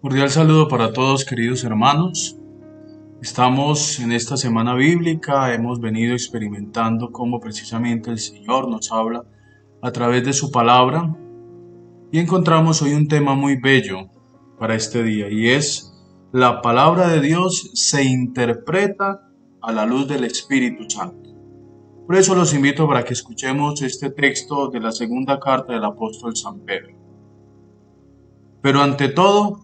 Cordial saludo para todos, queridos hermanos. Estamos en esta semana bíblica, hemos venido experimentando cómo precisamente el Señor nos habla a través de su palabra y encontramos hoy un tema muy bello para este día y es: la palabra de Dios se interpreta a la luz del Espíritu Santo. Por eso los invito para que escuchemos este texto de la segunda carta del apóstol San Pedro. Pero ante todo,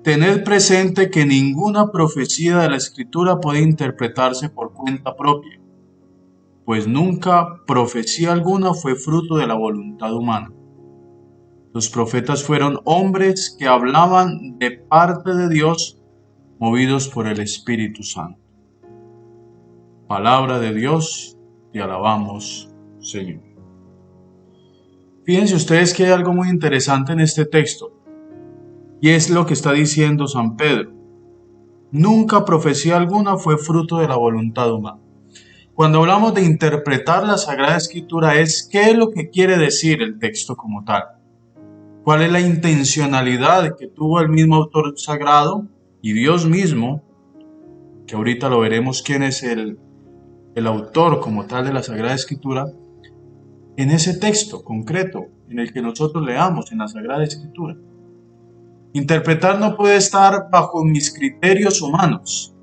tened presente que ninguna profecía de la Escritura puede interpretarse por cuenta propia, pues nunca profecía alguna fue fruto de la voluntad humana. Los profetas fueron hombres que hablaban de parte de Dios, movidos por el Espíritu Santo. Palabra de Dios, te alabamos, Señor. Fíjense ustedes que hay algo muy interesante en este texto, y es lo que está diciendo San Pedro. Nunca profecía alguna fue fruto de la voluntad humana. Cuando hablamos de interpretar la Sagrada Escritura es qué es lo que quiere decir el texto como tal. ¿Cuál es la intencionalidad que tuvo el mismo autor sagrado y Dios mismo, que ahorita lo veremos quién es el autor como tal de la Sagrada Escritura, en ese texto concreto en el que nosotros leamos en la Sagrada Escritura? Interpretar no puede estar bajo mis criterios humanos.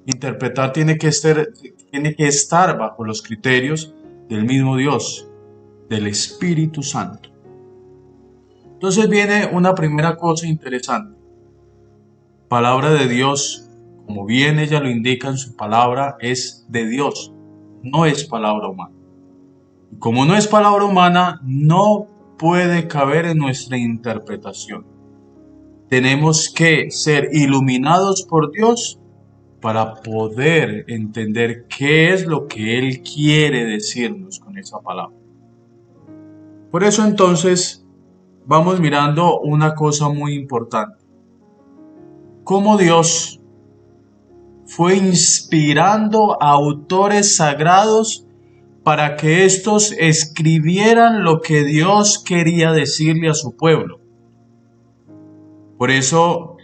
Interpretar tiene que estar bajo los criterios del mismo Dios, del Espíritu Santo. Entonces viene una primera cosa interesante. Palabra de Dios, como bien ella lo indica en su palabra, es de Dios, no es palabra humana. Y como no es palabra humana, no puede caber en nuestra interpretación. Tenemos que ser iluminados por Dios para poder entender qué es lo que Él quiere decirnos con esa palabra. Por eso entonces vamos mirando una cosa muy importante. Cómo Dios fue inspirando a autores sagrados para que éstos escribieran lo que Dios quería decirle a su pueblo. Por eso,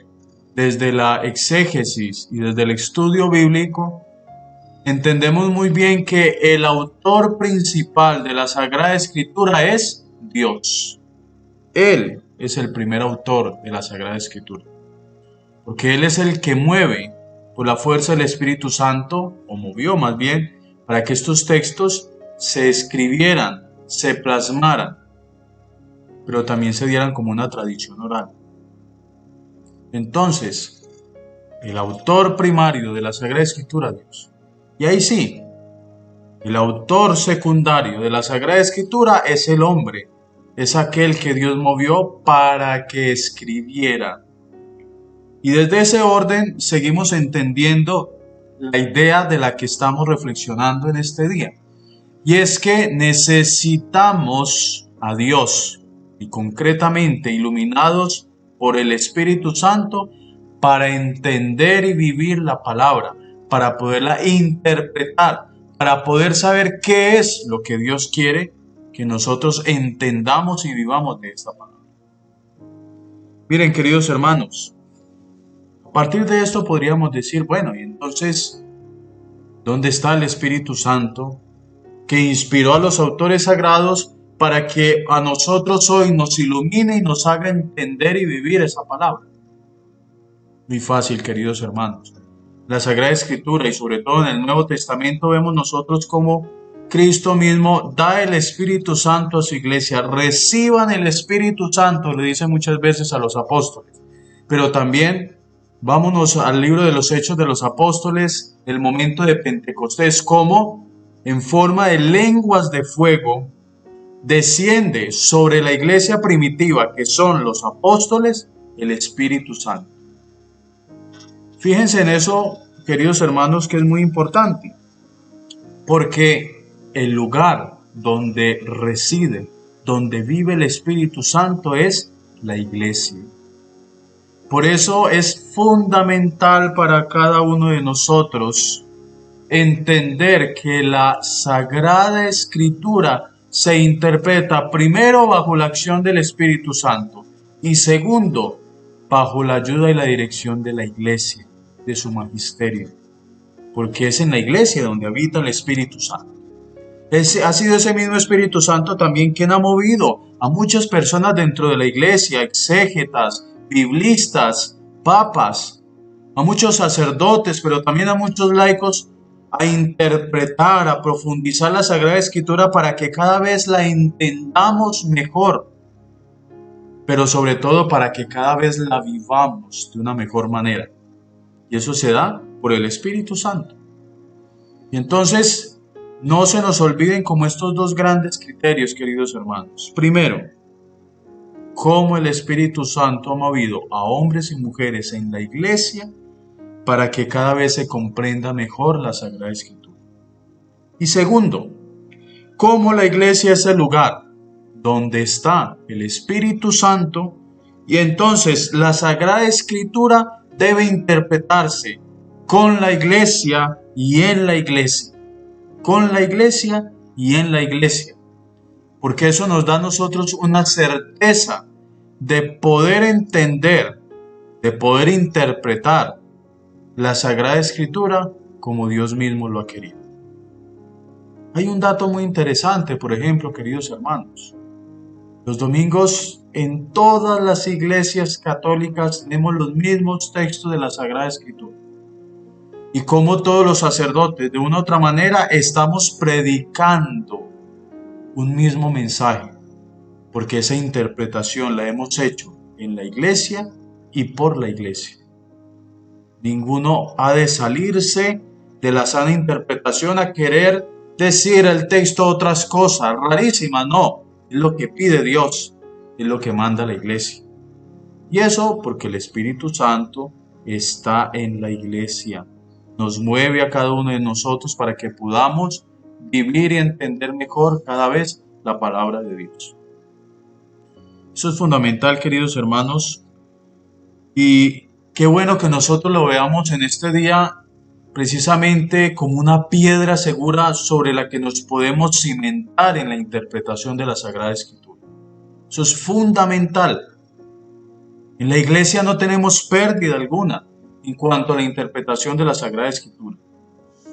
desde la exégesis y desde el estudio bíblico, entendemos muy bien que el autor principal de la Sagrada Escritura es Dios. Él es el primer autor de la Sagrada Escritura, porque Él es el que mueve por la fuerza del Espíritu Santo, o movió más bien, para que estos textos se escribieran, se plasmaran, pero también se dieran como una tradición oral. Entonces, el autor primario de la Sagrada Escritura es Dios. Y ahí sí, el autor secundario de la Sagrada Escritura es el hombre, es aquel que Dios movió para que escribiera. Y desde ese orden seguimos entendiendo la idea de la que estamos reflexionando en este día. Y es que necesitamos a Dios, y concretamente iluminados por el Espíritu Santo, para entender y vivir la palabra, para poderla interpretar, para poder saber qué es lo que Dios quiere que nosotros entendamos y vivamos de esta palabra. Miren, queridos hermanos, a partir de esto podríamos decir, bueno, y entonces, ¿dónde está el Espíritu Santo que inspiró a los autores sagrados para que a nosotros hoy nos ilumine y nos haga entender y vivir esa palabra? Muy fácil, queridos hermanos. La Sagrada Escritura y sobre todo en el Nuevo Testamento vemos nosotros cómo Cristo mismo da el Espíritu Santo a su iglesia. Reciban el Espíritu Santo, le dice muchas veces a los apóstoles. Pero también vámonos al libro de los Hechos de los Apóstoles, el momento de Pentecostés, cómo en forma de lenguas de fuego desciende sobre la iglesia primitiva, que son los apóstoles, el Espíritu Santo. Fíjense en eso, queridos hermanos, que es muy importante, porque el lugar donde reside, donde vive el Espíritu Santo es la iglesia. Por eso es fundamental para cada uno de nosotros entender que la Sagrada Escritura se interpreta primero bajo la acción del Espíritu Santo y segundo, bajo la ayuda y la dirección de la iglesia, de su magisterio, porque es en la iglesia donde habita el Espíritu Santo. Ha sido ese mismo Espíritu Santo también quien ha movido a muchas personas dentro de la iglesia, exégetas, biblistas, papas, a muchos sacerdotes, pero también a muchos laicos, a interpretar, a profundizar la Sagrada Escritura para que cada vez la entendamos mejor, pero sobre todo para que cada vez la vivamos de una mejor manera. Y eso se da por el Espíritu Santo. Y entonces, no se nos olviden como estos dos grandes criterios, queridos hermanos. Primero, cómo el Espíritu Santo ha movido a hombres y mujeres en la iglesia para que cada vez se comprenda mejor la Sagrada Escritura. Y segundo, cómo la iglesia es el lugar donde está el Espíritu Santo, y entonces la Sagrada Escritura debe interpretarse con la iglesia y en la iglesia. Con la iglesia y en la iglesia. Porque eso nos da a nosotros una certeza de poder entender, de poder interpretar la Sagrada Escritura como Dios mismo lo ha querido. Hay un dato muy interesante, por ejemplo, queridos hermanos. Los domingos en todas las iglesias católicas tenemos los mismos textos de la Sagrada Escritura. Y como todos los sacerdotes, de una u otra manera, estamos predicando un mismo mensaje, porque esa interpretación la hemos hecho en la iglesia y por la iglesia. Ninguno ha de salirse de la sana interpretación a querer decir el texto otras cosas rarísimas, no. Es lo que pide Dios, es lo que manda la iglesia. Y eso porque el Espíritu Santo está en la iglesia. Nos mueve a cada uno de nosotros para que podamos vivir y entender mejor cada vez la palabra de Dios. Eso es fundamental, queridos hermanos. Y qué bueno que nosotros lo veamos en este día precisamente como una piedra segura sobre la que nos podemos cimentar en la interpretación de la Sagrada Escritura. Eso es fundamental. En la iglesia no tenemos pérdida alguna en cuanto a la interpretación de la Sagrada Escritura.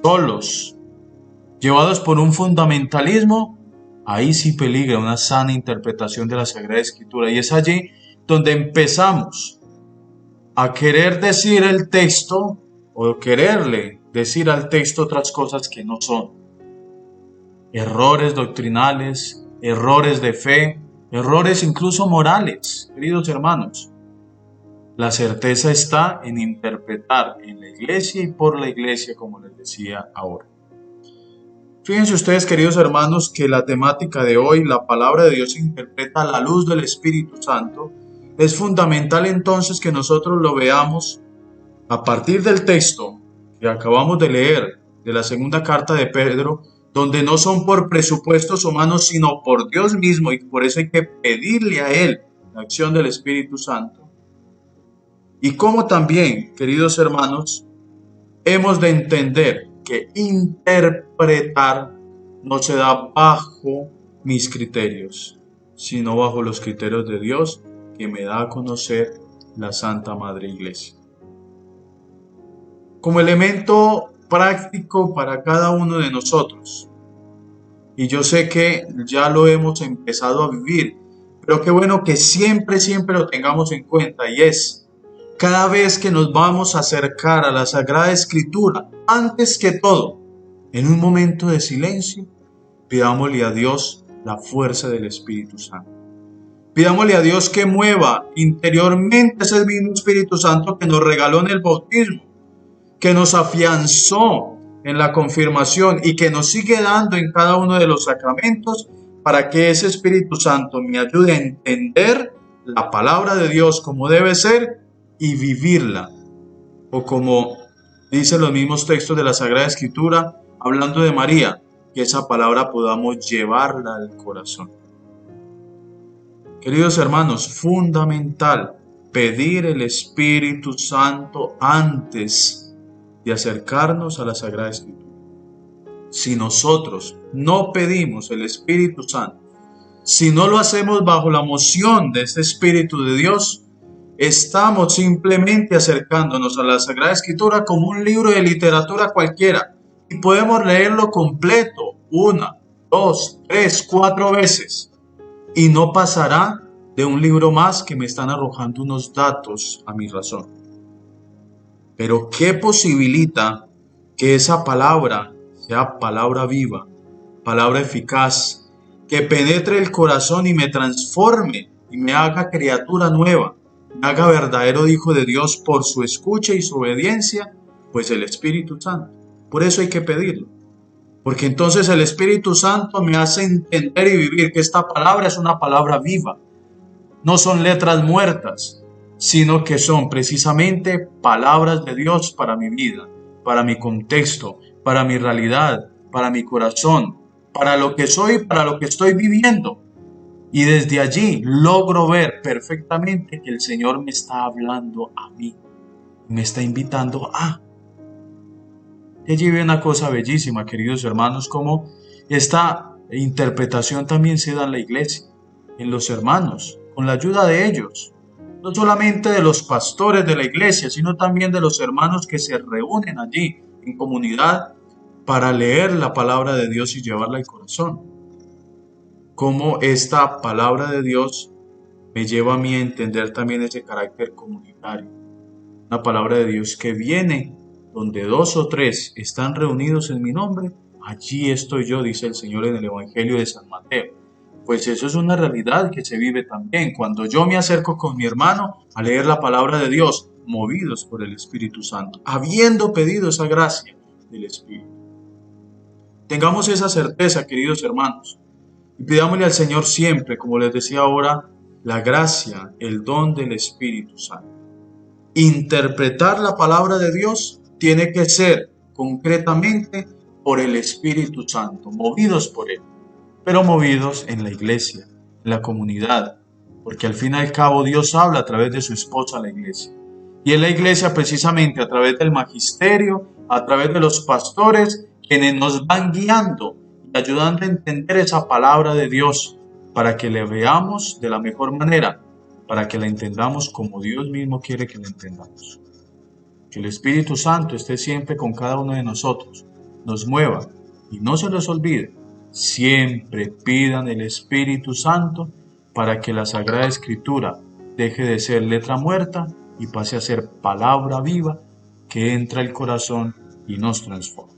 Solos, llevados por un fundamentalismo, ahí sí peligra una sana interpretación de la Sagrada Escritura. Y es allí donde empezamos a querer decir el texto o quererle decir al texto otras cosas que no son. Errores doctrinales, errores de fe, errores incluso morales, queridos hermanos. La certeza está en interpretar en la iglesia y por la iglesia, como les decía ahora. Fíjense ustedes, queridos hermanos, que la temática de hoy, la palabra de Dios se interpreta a la luz del Espíritu Santo. Es fundamental entonces que nosotros lo veamos a partir del texto que acabamos de leer de la segunda carta de Pedro, donde no son por presupuestos humanos, sino por Dios mismo, y por eso hay que pedirle a Él la acción del Espíritu Santo. Y como también, queridos hermanos, hemos de entender que interpretar no se da bajo mis criterios, sino bajo los criterios de Dios que me da a conocer la Santa Madre Iglesia. Como elemento práctico para cada uno de nosotros, y yo sé que ya lo hemos empezado a vivir, pero qué bueno que siempre lo tengamos en cuenta, y es cada vez que nos vamos a acercar a la Sagrada Escritura, antes que todo, en un momento de silencio, pidámosle a Dios la fuerza del Espíritu Santo. Pidámosle a Dios que mueva interiormente ese mismo Espíritu Santo que nos regaló en el bautismo, que nos afianzó en la confirmación y que nos sigue dando en cada uno de los sacramentos, para que ese Espíritu Santo me ayude a entender la palabra de Dios como debe ser y vivirla, o como dicen los mismos textos de la Sagrada Escritura, hablando de María, que esa palabra podamos llevarla al corazón. Queridos hermanos, fundamental pedir el Espíritu Santo antes de acercarnos a la Sagrada Escritura. Si nosotros no pedimos el Espíritu Santo, si no lo hacemos bajo la moción de este Espíritu de Dios, Estamos simplemente acercándonos a la Sagrada Escritura como un libro de literatura cualquiera y podemos leerlo completo una, dos, tres, cuatro veces y no pasará de un libro más que me están arrojando unos datos a mi razón. Pero ¿qué posibilita que esa palabra sea palabra viva, palabra eficaz, que penetre el corazón y me transforme y me haga criatura nueva, me haga verdadero hijo de Dios por su escucha y su obediencia? Pues el Espíritu Santo. Por eso hay que pedirlo, porque entonces el Espíritu Santo me hace entender y vivir que esta palabra es una palabra viva. No son letras muertas, sino que son precisamente palabras de Dios para mi vida, para mi contexto, para mi realidad, para mi corazón, para lo que soy, para lo que estoy viviendo. Y desde allí logro ver perfectamente que el Señor me está hablando a mí, me está invitando a... Y allí ve una cosa bellísima, queridos hermanos, como esta interpretación también se da en la iglesia, en los hermanos, con la ayuda de ellos, no solamente de los pastores de la iglesia, sino también de los hermanos que se reúnen allí en comunidad para leer la palabra de Dios y llevarla al corazón. Cómo esta palabra de Dios me lleva a mí a entender también ese carácter comunitario. Una palabra de Dios que viene donde dos o tres están reunidos en mi nombre, allí estoy yo, dice el Señor en el Evangelio de San Mateo. Pues eso es una realidad que se vive también cuando yo me acerco con mi hermano a leer la palabra de Dios, movidos por el Espíritu Santo, habiendo pedido esa gracia del Espíritu. Tengamos esa certeza, queridos hermanos, y pidámosle al Señor siempre, como les decía ahora, la gracia, el don del Espíritu Santo. Interpretar la palabra de Dios tiene que ser concretamente por el Espíritu Santo, movidos por Él, pero movidos en la iglesia, en la comunidad, porque al fin y al cabo Dios habla a través de su esposa, la iglesia. Y en la iglesia precisamente a través del magisterio, a través de los pastores, quienes nos van guiando y ayudando a entender esa palabra de Dios para que le veamos de la mejor manera, para que la entendamos como Dios mismo quiere que la entendamos. Que el Espíritu Santo esté siempre con cada uno de nosotros, nos mueva y no se les olvide, siempre pidan el Espíritu Santo para que la Sagrada Escritura deje de ser letra muerta y pase a ser palabra viva que entra al corazón y nos transforma.